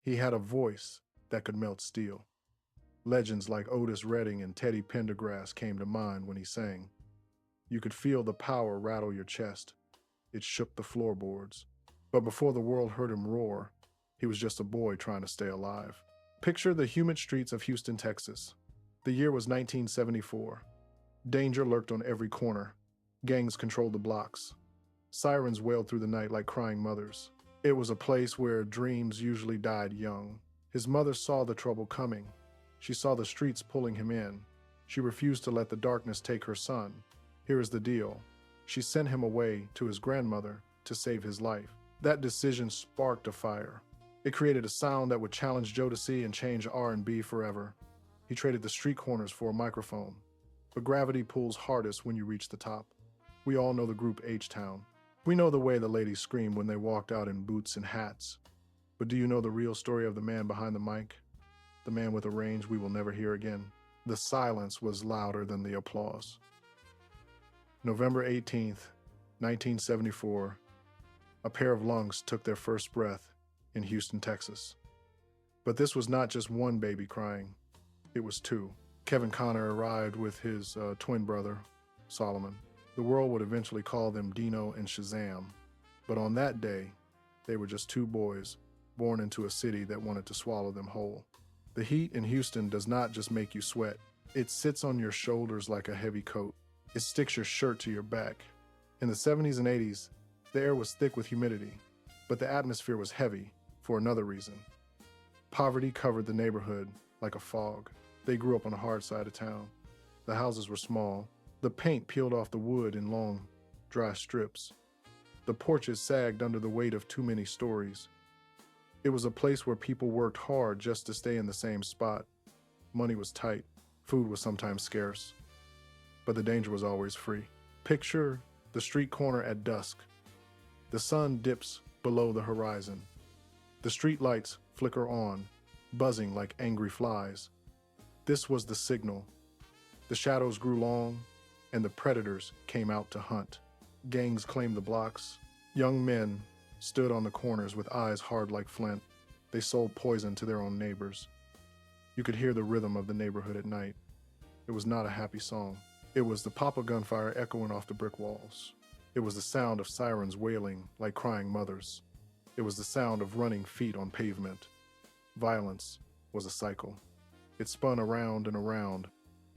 He had a voice that could melt steel. Legends like Otis Redding and Teddy Pendergrass came to mind when he sang. You could feel the power rattle your chest. It shook the floorboards. But before the world heard him roar, he was just a boy trying to stay alive. Picture the humid streets of Houston, Texas. The year was 1974. Danger lurked on every corner. Gangs controlled the blocks. Sirens wailed through the night like crying mothers. It was a place where dreams usually died young. His mother saw the trouble coming. She saw the streets pulling him in. She refused to let the darkness take her son. Here is the deal. She sent him away to his grandmother to save his life. That decision sparked a fire. It created a sound that would challenge Jodeci and change R&B forever. He traded the street corners for a microphone. But gravity pulls hardest when you reach the top. We all know the group H-Town. We know the way the ladies screamed when they walked out in boots and hats. But do you know the real story of the man behind the mic? The man with a range we will never hear again. The silence was louder than the applause. November 18th, 1974, a pair of lungs took their first breath in Houston, Texas. But this was not just one baby crying. It was two. Kevin Connor arrived with his twin brother, Solomon. The world would eventually call them Dino and Shazam. But on that day, they were just two boys born into a city that wanted to swallow them whole. The heat in Houston does not just make you sweat. It sits on your shoulders like a heavy coat. It sticks your shirt to your back. In the 70s and 80s, the air was thick with humidity, but the atmosphere was heavy for another reason. Poverty covered the neighborhood like a fog. They grew up on the hard side of town. The houses were small. The paint peeled off the wood in long, dry strips. The porches sagged under the weight of too many stories. It was a place where people worked hard just to stay in the same spot. Money was tight. Food was sometimes scarce. But the danger was always free. Picture the street corner at dusk. The sun dips below the horizon. The street lights flicker on, buzzing like angry flies. This was the signal. The shadows grew long, and the predators came out to hunt. Gangs claimed the blocks. Young men stood on the corners with eyes hard like flint. They sold poison to their own neighbors. You could hear the rhythm of the neighborhood at night. It was not a happy song. It was the pop of gunfire echoing off the brick walls. It was the sound of sirens wailing like crying mothers. It was the sound of running feet on pavement. Violence was a cycle. It spun around and around,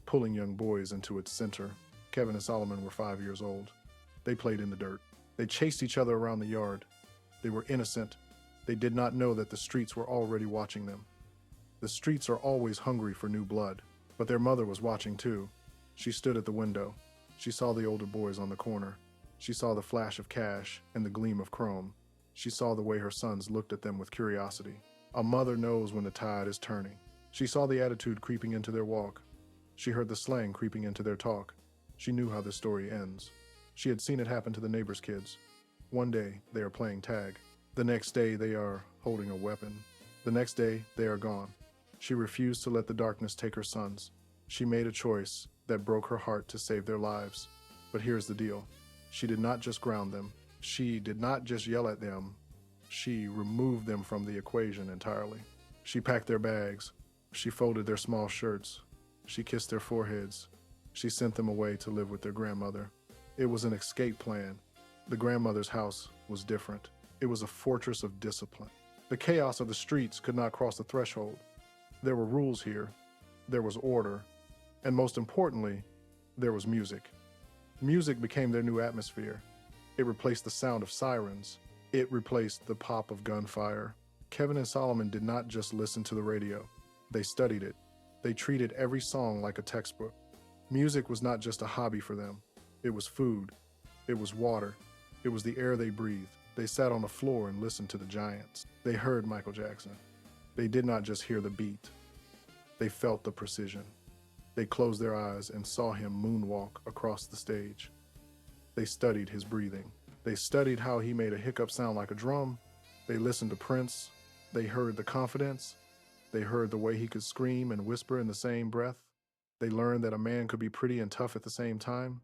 pulling young boys into its center. Kevin and Solomon were 5 years old. They played in the dirt. They chased each other around the yard. They were innocent. They did not know that the streets were already watching them. The streets are always hungry for new blood, but their mother was watching too. She stood at the window. She saw the older boys on the corner. She saw the flash of cash and the gleam of chrome. She saw the way her sons looked at them with curiosity. A mother knows when the tide is turning. She saw the attitude creeping into their walk. She heard the slang creeping into their talk. She knew how this story ends. She had seen it happen to the neighbors' kids. One day, they are playing tag. The next day, they are holding a weapon. The next day, they are gone. She refused to let the darkness take her sons. She made a choice that broke her heart to save their lives. But here's the deal. She did not just ground them. She did not just yell at them. She removed them from the equation entirely. She packed their bags. She folded their small shirts. She kissed their foreheads. She sent them away to live with their grandmother. It was an escape plan. The grandmother's house was different. It was a fortress of discipline. The chaos of the streets could not cross the threshold. There were rules here. There was order. And most importantly, there was music. Music became their new atmosphere. It replaced the sound of sirens. It replaced the pop of gunfire. Kevin and Solomon did not just listen to the radio. They studied it. They treated every song like a textbook. Music was not just a hobby for them. It was food. It was water. It was the air they breathed. They sat on the floor and listened to the giants. They heard Michael Jackson. They did not just hear the beat. They felt the precision. They closed their eyes and saw him moonwalk across the stage. They studied his breathing. They studied how he made a hiccup sound like a drum. They listened to Prince. They heard the confidence. They heard the way he could scream and whisper in the same breath. They learned that a man could be pretty and tough at the same time.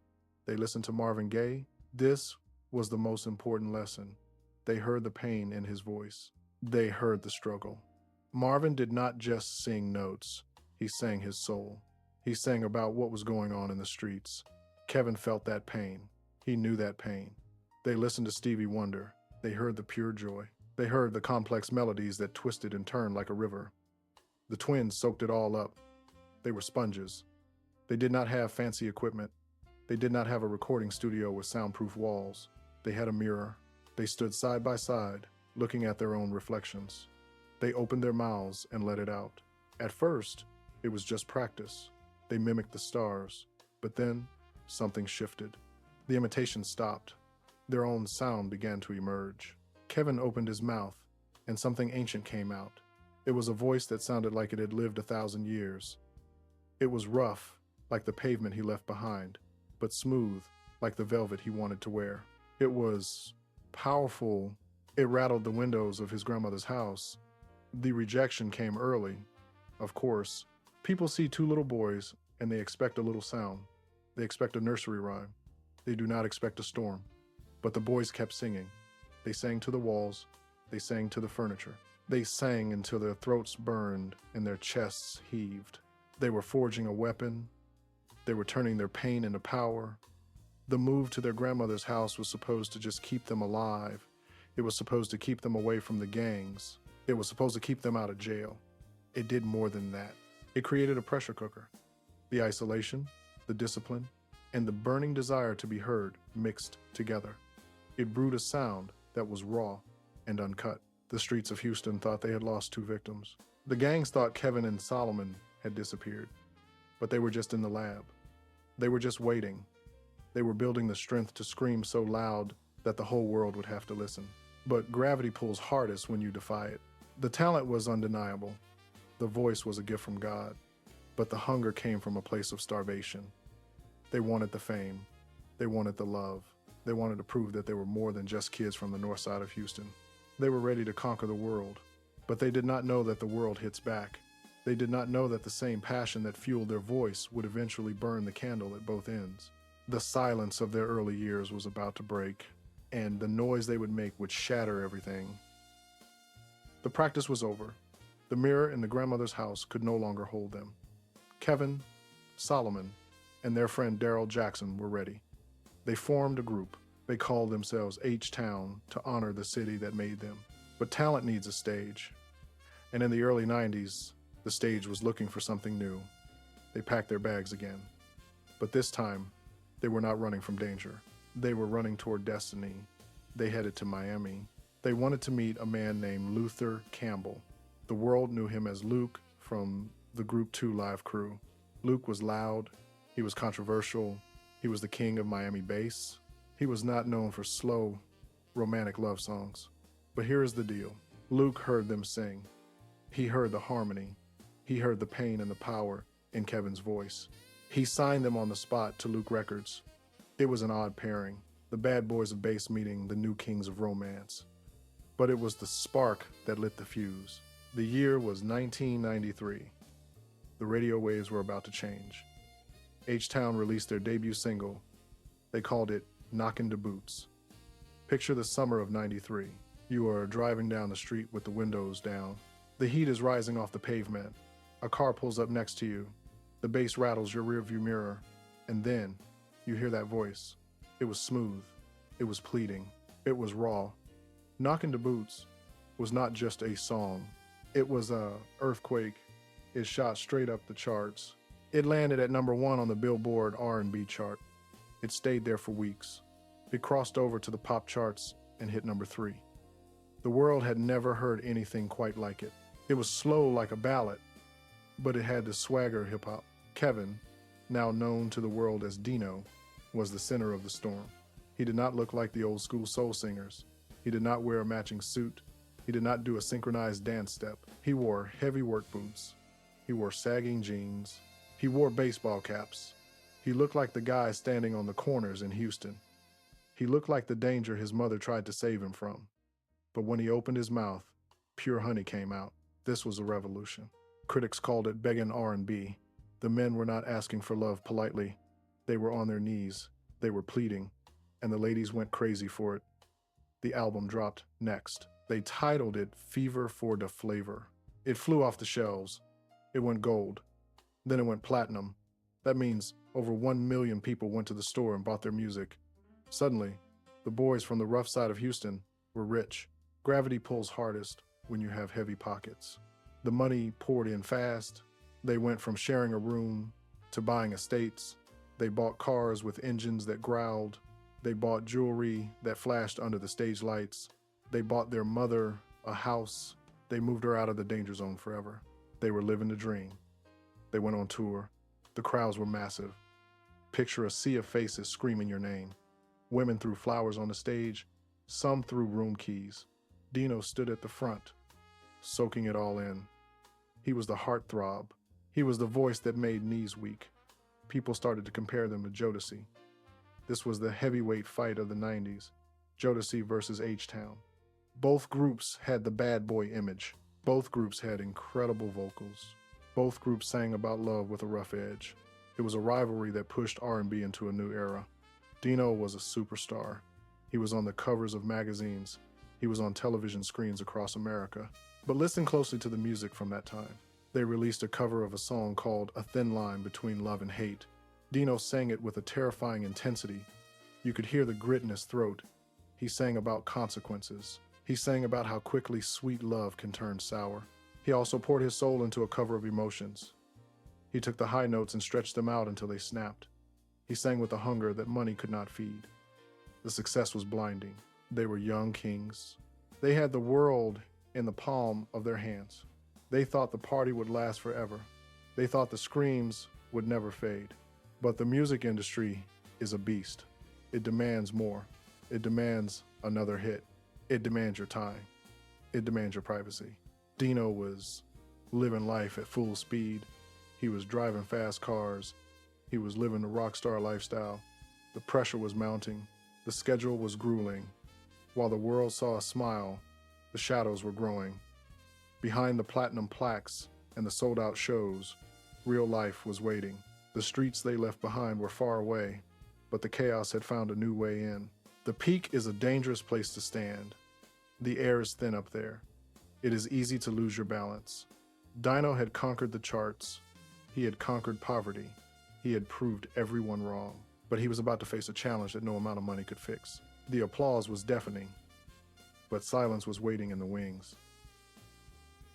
They listened to Marvin Gaye. This was the most important lesson. They heard the pain in his voice. They heard the struggle. Marvin did not just sing notes, he sang his soul. He sang about what was going on in the streets. Kevin felt that pain. He knew that pain. They listened to Stevie Wonder. They heard the pure joy. They heard the complex melodies that twisted and turned like a river. The twins soaked it all up. They were sponges. They did not have fancy equipment. They did not have a recording studio with soundproof walls. They had a mirror. They stood side by side, looking at their own reflections. They opened their mouths and let it out. At first, it was just practice. They mimicked the stars. But then, something shifted. The imitation stopped. Their own sound began to emerge. Kevin opened his mouth, and something ancient came out. It was a voice that sounded like it had lived 1,000 years. It was rough, like the pavement he left behind, but smooth, like the velvet he wanted to wear. It was powerful. It rattled the windows of his grandmother's house. The rejection came early. Of course, people see two little boys, and they expect a little sound. They expect a nursery rhyme. They do not expect a storm. But the boys kept singing. They sang to the walls. They sang to the furniture. They sang until their throats burned and their chests heaved. They were forging a weapon. They were turning their pain into power. The move to their grandmother's house was supposed to just keep them alive. It was supposed to keep them away from the gangs. It was supposed to keep them out of jail. It did more than that. It created a pressure cooker. The isolation, the discipline, and the burning desire to be heard mixed together. It brewed a sound that was raw and uncut. The streets of Houston thought they had lost 2 victims. The gangs thought Kevin and Solomon had disappeared, but they were just in the lab. They were just waiting. They were building the strength to scream so loud that the whole world would have to listen. But gravity pulls hardest when you defy it. The talent was undeniable. The voice was a gift from God. But the hunger came from a place of starvation. They wanted the fame. They wanted the love. They wanted to prove that they were more than just kids from the north side of Houston. They were ready to conquer the world. But they did not know that the world hits back. They did not know that the same passion that fueled their voice would eventually burn the candle at both ends. The silence of their early years was about to break, and the noise they would make would shatter everything. The practice was over. The mirror in the grandmother's house could no longer hold them. Kevin, Solomon, and their friend Daryl Jackson were ready. They formed a group. They called themselves H-Town to honor the city that made them. But talent needs a stage. And in the early 90s, the stage was looking for something new. They packed their bags again. But this time, they were not running from danger. They were running toward destiny. They headed to Miami. They wanted to meet a man named Luther Campbell. The world knew him as Luke from the Group 2 live crew. Luke was loud. He was controversial. He was the king of Miami bass. He was not known for slow, romantic love songs. But here is the deal. Luke heard them sing. He heard the harmony. He heard the pain and the power in Kevin's voice. He signed them on the spot to Luke Records. It was an odd pairing, the bad boys of bass meeting the new kings of romance. But it was the spark that lit the fuse. The year was 1993. The radio waves were about to change. H-Town released their debut single. They called it Knockin Da Boots. Picture the summer of '93. You are driving down the street with the windows down. The heat is rising off the pavement. A car pulls up next to you. The bass rattles your rearview mirror. And then you hear that voice. It was smooth. It was pleading. It was raw. Knockin Da Boots was not just a song. It was a earthquake. It shot straight up the charts. It landed at #1 on the Billboard R&B chart. It stayed there for weeks. It crossed over to the pop charts and hit #3. The world had never heard anything quite like it. It was slow like a ballad, but it had the swagger of hip-hop. Kevin, now known to the world as Dino, was the center of the storm. He did not look like the old school soul singers. He did not wear a matching suit. He did not do a synchronized dance step. He wore heavy work boots. He wore sagging jeans. He wore baseball caps. He looked like the guy standing on the corners in Houston. He looked like the danger his mother tried to save him from. But when he opened his mouth, pure honey came out. This was a revolution. Critics called it begging R&B. The men were not asking for love politely. They were on their knees. They were pleading. And the ladies went crazy for it. The album dropped next. They titled it Fever for the Flavor. It flew off the shelves. It went gold. Then it went platinum. That means over 1 million people went to the store and bought their music. Suddenly, the boys from the rough side of Houston were rich. Gravity pulls hardest when you have heavy pockets. The money poured in fast. They went from sharing a room to buying estates. They bought cars with engines that growled. They bought jewelry that flashed under the stage lights. They bought their mother a house. They moved her out of the danger zone forever. They were living the dream. They went on tour. The crowds were massive. Picture a sea of faces screaming your name. Women threw flowers on the stage. Some threw room keys. Dino stood at the front, soaking it all in. He was the heartthrob. He was the voice that made knees weak. People started to compare them to Jodeci. This was the heavyweight fight of the 90s, Jodeci versus H-Town. Both groups had the bad boy image. Both groups had incredible vocals. Both groups sang about love with a rough edge. It was a rivalry that pushed R&B into a new era. Dino was a superstar. He was on the covers of magazines. He was on television screens across America. But listen closely to the music from that time. They released a cover of a song called A Thin Line Between Love and Hate. Dino sang it with a terrifying intensity. You could hear the grit in his throat. He sang about consequences. He sang about how quickly sweet love can turn sour. He also poured his soul into a cover of Emotions. He took the high notes and stretched them out until they snapped. He sang with a hunger that money could not feed. The success was blinding. They were young kings. They had the world in the palm of their hands. They thought the party would last forever. They thought the screams would never fade. But the music industry is a beast. It demands more. It demands another hit. It demands your time. It demands your privacy. Dino was living life at full speed. He was driving fast cars. He was living the rock star lifestyle. The pressure was mounting. The schedule was grueling. While the world saw a smile, the shadows were growing. Behind the platinum plaques and the sold-out shows, real life was waiting. The streets they left behind were far away, but the chaos had found a new way in. The peak is a dangerous place to stand. The air is thin up there. It is easy to lose your balance. Dino had conquered the charts. He had conquered poverty. He had proved everyone wrong. But he was about to face a challenge that no amount of money could fix. The applause was deafening, but silence was waiting in the wings.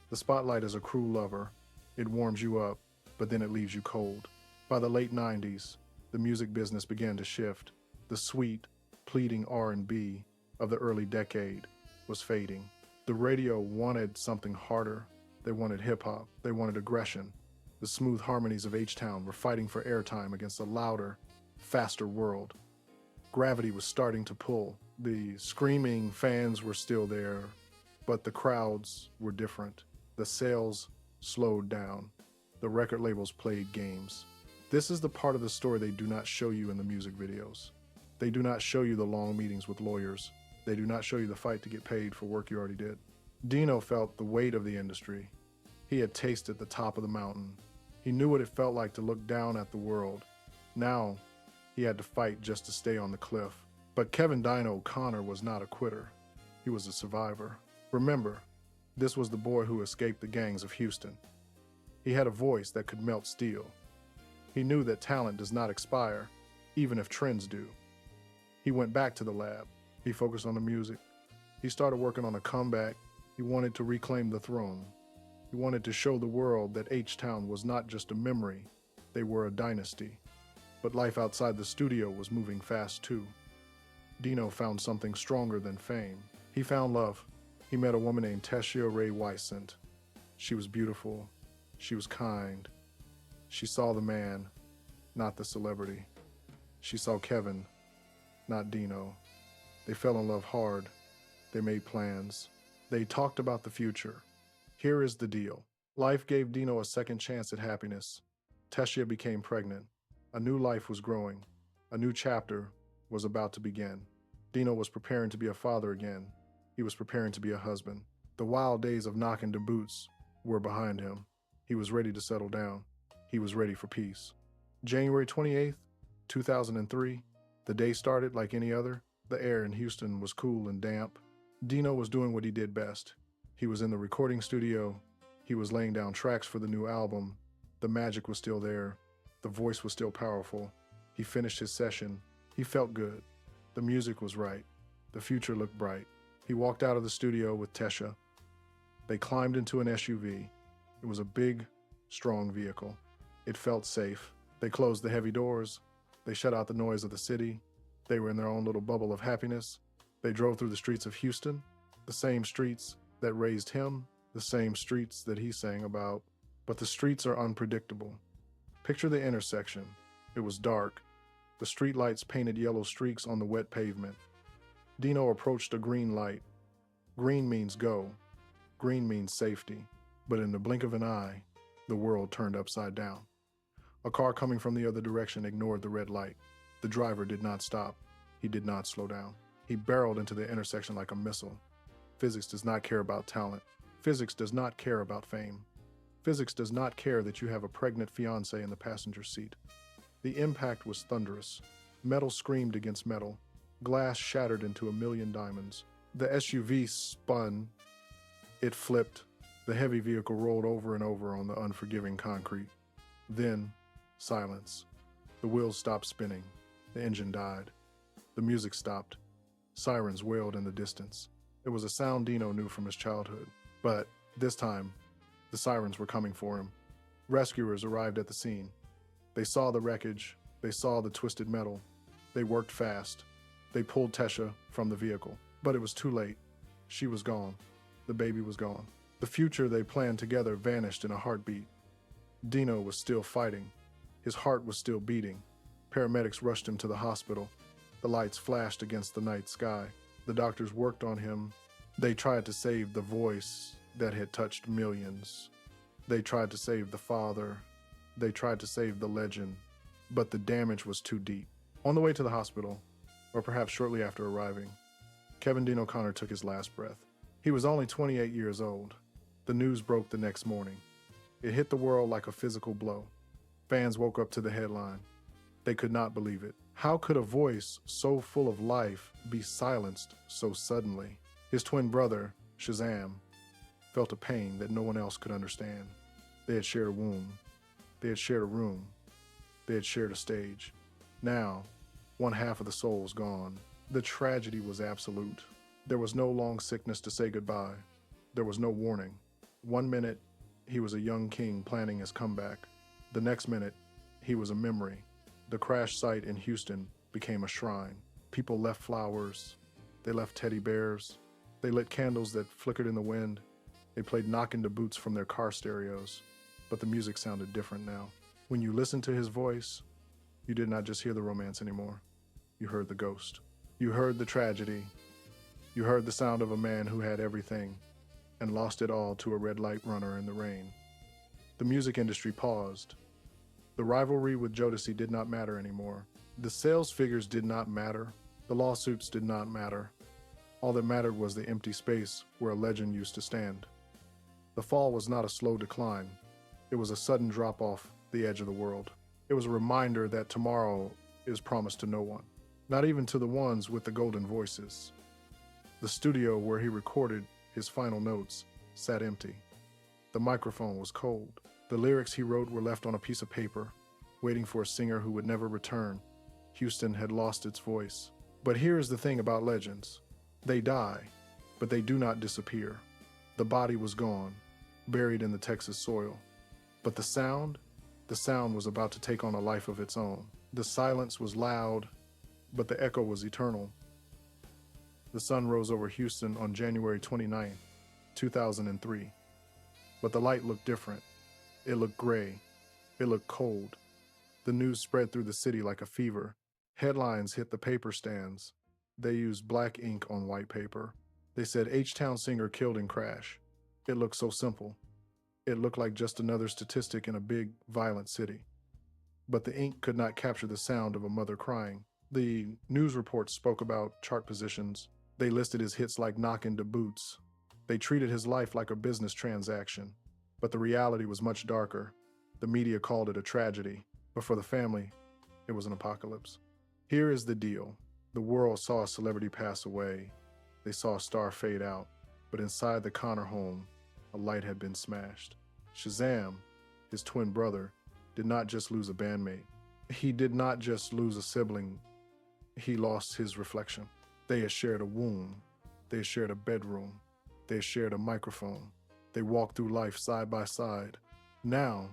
The spotlight is a cruel lover. It warms you up, but then it leaves you cold. By the late 90s, the music business began to shift. The sweet, pleading R&B of the early decade was fading. The radio wanted something harder. They wanted hip-hop. They wanted aggression. The smooth harmonies of H-Town were fighting for airtime against a louder, faster world. Gravity was starting to pull. The screaming fans were still there, but the crowds were different. The sales slowed down. The record labels played games. This is the part of the story they do not show you in the music videos. They do not show you the long meetings with lawyers. They do not show you the fight to get paid for work you already did. Dino felt the weight of the industry. He had tasted the top of the mountain. He knew what it felt like to look down at the world. Now, he had to fight just to stay on the cliff. But Kevin Dino Connor was not a quitter. He was a survivor. Remember, this was the boy who escaped the gangs of Houston. He had a voice that could melt steel. He knew that talent does not expire, even if trends do. He went back to the lab. He focused on the music. He started working on a comeback. He wanted to reclaim the throne. He wanted to show the world that H-Town was not just a memory, they were a dynasty. But life outside the studio was moving fast too. Dino found something stronger than fame. He found love. He met a woman named Tessia Ray Wysant. She was beautiful. She was kind. She saw the man, not the celebrity. She saw Kevin, not Dino. They fell in love hard. They made plans. They talked about the future. Here is the deal. Life gave Dino a second chance at happiness. Tessia became pregnant. A new life was growing. A new chapter was about to begin. Dino was preparing to be a father again. He was preparing to be a husband. The wild days of Knockin Da Boots were behind him. He was ready to settle down. He was ready for peace. January 28th, 2003, the day started like any other. The air in Houston was cool and damp. Dino was doing what he did best. He was in the recording studio. He was laying down tracks for the new album. The magic was still there. The voice was still powerful. He finished his session. He felt good. The music was right. The future looked bright. He walked out of the studio with Tesha. They climbed into an SUV. It was a big, strong vehicle. It felt safe. They closed the heavy doors. They shut out the noise of the city. They were in their own little bubble of happiness. They drove through the streets of Houston, the same streets that raised him, the same streets that he sang about. But the streets are unpredictable. Picture the intersection. It was dark. The streetlights painted yellow streaks on the wet pavement. Dino approached a green light. Green means go. Green means safety. But in the blink of an eye, the world turned upside down. A car coming from the other direction ignored the red light. The driver did not stop. He did not slow down. He barreled into the intersection like a missile. Physics does not care about talent. Physics does not care about fame. Physics does not care that you have a pregnant fiancé in the passenger seat. The impact was thunderous. Metal screamed against metal. Glass shattered into a million diamonds. The SUV spun. It flipped. The heavy vehicle rolled over and over on the unforgiving concrete. Then, silence. The wheels stopped spinning. The engine died. The music stopped. Sirens wailed in the distance. It was a sound Dino knew from his childhood. But this time, the sirens were coming for him. Rescuers arrived at the scene. They saw the wreckage. They saw the twisted metal. They worked fast. They pulled Tesha from the vehicle. But it was too late. She was gone. The baby was gone. The future they planned together vanished in a heartbeat. Dino was still fighting. His heart was still beating. Paramedics rushed him to the hospital. The lights flashed against the night sky. The doctors worked on him. They tried to save the voice that had touched millions. They tried to save the father. They tried to save the legend. But the damage was too deep. On the way to the hospital, or perhaps shortly after arriving, Kevin Dean O'Connor took his last breath. He was only 28 years old. The news broke the next morning. It hit the world like a physical blow. Fans woke up to the headline. They could not believe it. How could a voice so full of life be silenced so suddenly? His twin brother, Shazam, felt a pain that no one else could understand. They had shared a womb. They had shared a room. They had shared a stage. Now, one half of the soul was gone. The tragedy was absolute. There was no long sickness to say goodbye. There was no warning. 1 minute, he was a young king planning his comeback. The next minute, he was a memory. The crash site in Houston became a shrine. People left flowers. They left teddy bears. They lit candles that flickered in the wind. They played Knockin Da Boots from their car stereos. But the music sounded different now. When you listened to his voice, you did not just hear the romance anymore. You heard the ghost. You heard the tragedy. You heard the sound of a man who had everything and lost it all to a red light runner in the rain. The music industry paused. The rivalry with Jodeci did not matter anymore. The sales figures did not matter. The lawsuits did not matter. All that mattered was the empty space where a legend used to stand. The fall was not a slow decline. It was a sudden drop off the edge of the world. It was a reminder that tomorrow is promised to no one, not even to the ones with the golden voices. The studio where he recorded his final notes sat empty. The microphone was cold. The lyrics he wrote were left on a piece of paper, waiting for a singer who would never return. Houston had lost its voice. But here is the thing about legends. They die, but they do not disappear. The body was gone, buried in the Texas soil. But the sound was about to take on a life of its own. The silence was loud, but the echo was eternal. The sun rose over Houston on January 29, 2003. But the light looked different. It looked gray. It looked cold. The news spread through the city like a fever. Headlines hit the paper stands. They used black ink on white paper. They said H-Town singer killed in crash. It looked so simple. It looked like just another statistic in a big, violent city. But the ink could not capture the sound of a mother crying. The news reports spoke about chart positions. They listed his hits like Knockin Da Boots. They treated his life like a business transaction. But the reality was much darker. The media called it a tragedy, but for the family, it was an apocalypse. Here is the deal. The world saw a celebrity pass away. They saw a star fade out. But inside the Connor home, a light had been smashed. Shazam, his twin brother, did not just lose a bandmate. He did not just lose a sibling. He lost his reflection. They had shared a womb. They had shared a bedroom. They had shared a microphone. They walked through life side by side. Now,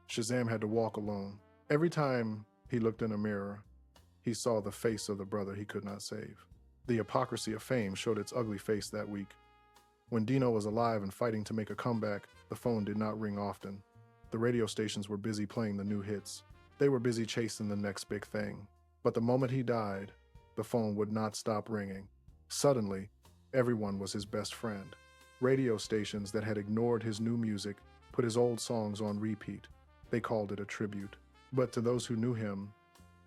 Shazam had to walk alone. Every time he looked in a mirror, he saw the face of the brother he could not save. The hypocrisy of fame showed its ugly face that week. When Dino was alive and fighting to make a comeback, the phone did not ring often. The radio stations were busy playing the new hits. They were busy chasing the next big thing. But the moment he died, the phone would not stop ringing. Suddenly, everyone was his best friend. Radio stations that had ignored his new music put his old songs on repeat. They called it a tribute. But to those who knew him,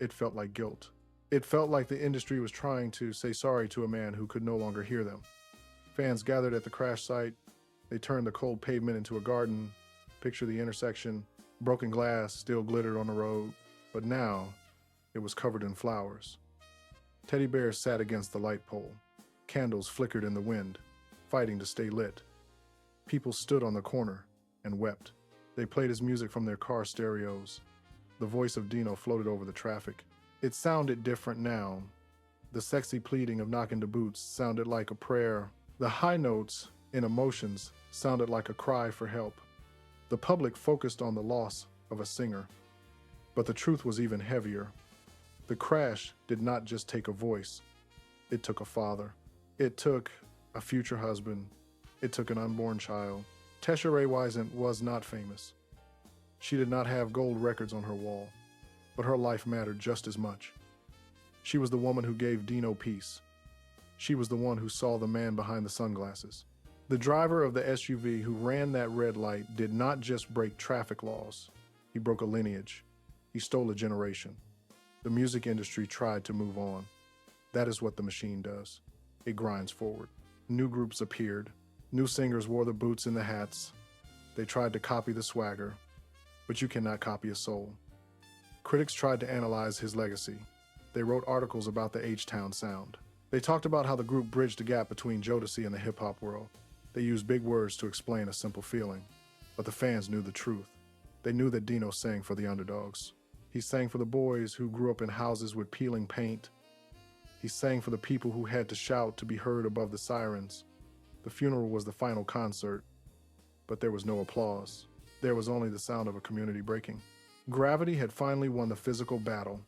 it felt like guilt. It felt like the industry was trying to say sorry to a man who could no longer hear them. Fans gathered at the crash site. They turned the cold pavement into a garden. Picture the intersection. Broken glass still glittered on the road, but now it was covered in flowers. Teddy bears sat against the light pole. Candles flickered in the wind, fighting to stay lit. People stood on the corner and wept. They played his music from their car stereos. The voice of Dino floated over the traffic. It sounded different now. The sexy pleading of Knockin Da Boots sounded like a prayer. The high notes in emotions sounded like a cry for help. The public focused on the loss of a singer. But the truth was even heavier. The crash did not just take a voice. It took a father. It took a future husband. It took an unborn child. Tesha Ray Wiesent was not famous. She did not have gold records on her wall, but her life mattered just as much. She was the woman who gave Dino peace. She was the one who saw the man behind the sunglasses. The driver of the SUV who ran that red light did not just break traffic laws. He broke a lineage. He stole a generation. The music industry tried to move on. That is what the machine does. It grinds forward. New groups appeared. New singers wore the boots and the hats. They tried to copy the swagger, but you cannot copy a soul. Critics tried to analyze his legacy. They wrote articles about the H-Town sound. They talked about how the group bridged the gap between Jodeci and the hip-hop world. They used big words to explain a simple feeling, but the fans knew the truth. They knew that Dino sang for the underdogs. He sang for the boys who grew up in houses with peeling paint. He sang for the people who had to shout to be heard above the sirens. The funeral was the final concert, but there was no applause. There was only the sound of a community breaking. Gravity had finally won the physical battle.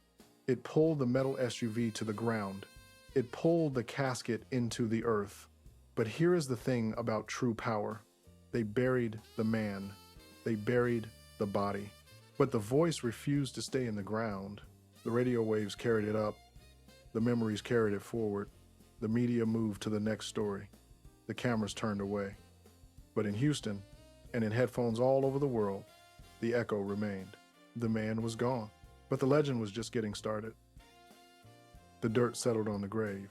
It pulled the metal SUV to the ground. It pulled the casket into the earth. But here is the thing about true power. They buried the man. They buried the body. But the voice refused to stay in the ground. The radio waves carried it up. The memories carried it forward. The media moved to the next story. The cameras turned away. But in Houston, and in headphones all over the world, the echo remained. The man was gone. But the legend was just getting started. The dirt settled on the grave.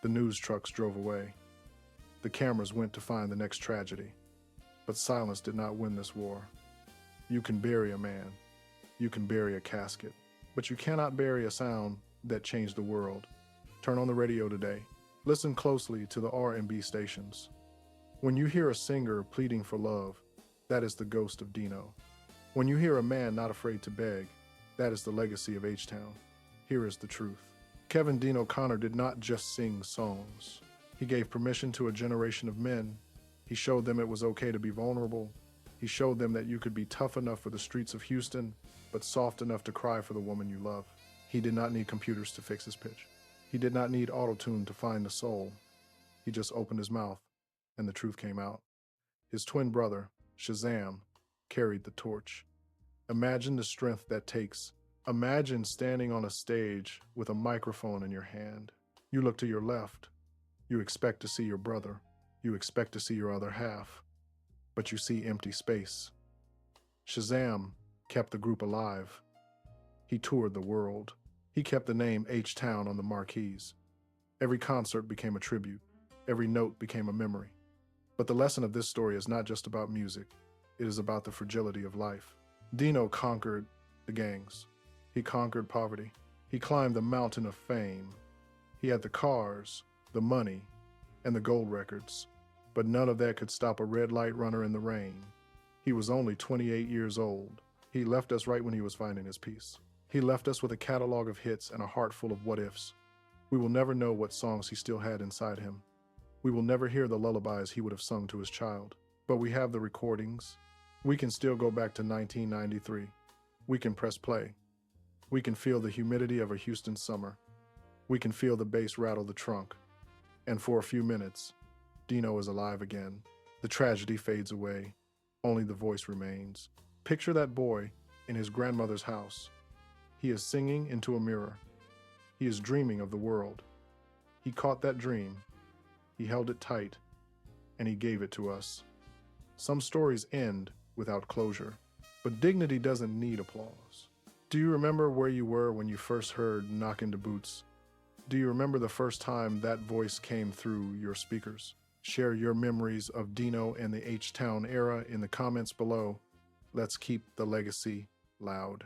The news trucks drove away. The cameras went to find the next tragedy. But silence did not win this war. You can bury a man. You can bury a casket. But you cannot bury a sound that changed the world. Turn on the radio today. Listen closely to the R&B stations. When you hear a singer pleading for love, that is the ghost of Dino. When you hear a man not afraid to beg, that is the legacy of H-Town. Here is the truth. Kevin Dino Connor did not just sing songs. He gave permission to a generation of men. He showed them it was okay to be vulnerable. He showed them that you could be tough enough for the streets of Houston, but soft enough to cry for the woman you love. He did not need computers to fix his pitch. He did not need auto-tune to find the soul. He just opened his mouth, and the truth came out. His twin brother, Shazam, carried the torch. Imagine the strength that takes. Imagine standing on a stage with a microphone in your hand. You look to your left. You expect to see your brother. You expect to see your other half. But you see empty space. Shazam kept the group alive. He toured the world. He kept the name H-Town on the marquees. Every concert became a tribute. Every note became a memory. But the lesson of this story is not just about music. It is about the fragility of life. Dino conquered the gangs. He conquered poverty. He climbed the mountain of fame. He had the cars, the money, and the gold records. But none of that could stop a red light runner in the rain. He was only 28 years old. He left us right when he was finding his peace. He left us with a catalog of hits and a heart full of what-ifs. We will never know what songs he still had inside him. We will never hear the lullabies he would have sung to his child. But we have the recordings. We can still go back to 1993. We can press play. We can feel the humidity of a Houston summer. We can feel the bass rattle the trunk. And for a few minutes, Dino is alive again. The tragedy fades away. Only the voice remains. Picture that boy in his grandmother's house. He is singing into a mirror. He is dreaming of the world. He caught that dream. He held it tight, and he gave it to us. Some stories end without closure, but dignity doesn't need applause. Do you remember where you were when you first heard Knockin Da Boots? Do you remember the first time that voice came through your speakers? Share your memories of Dino and the H-Town era in the comments below. Let's keep the legacy loud.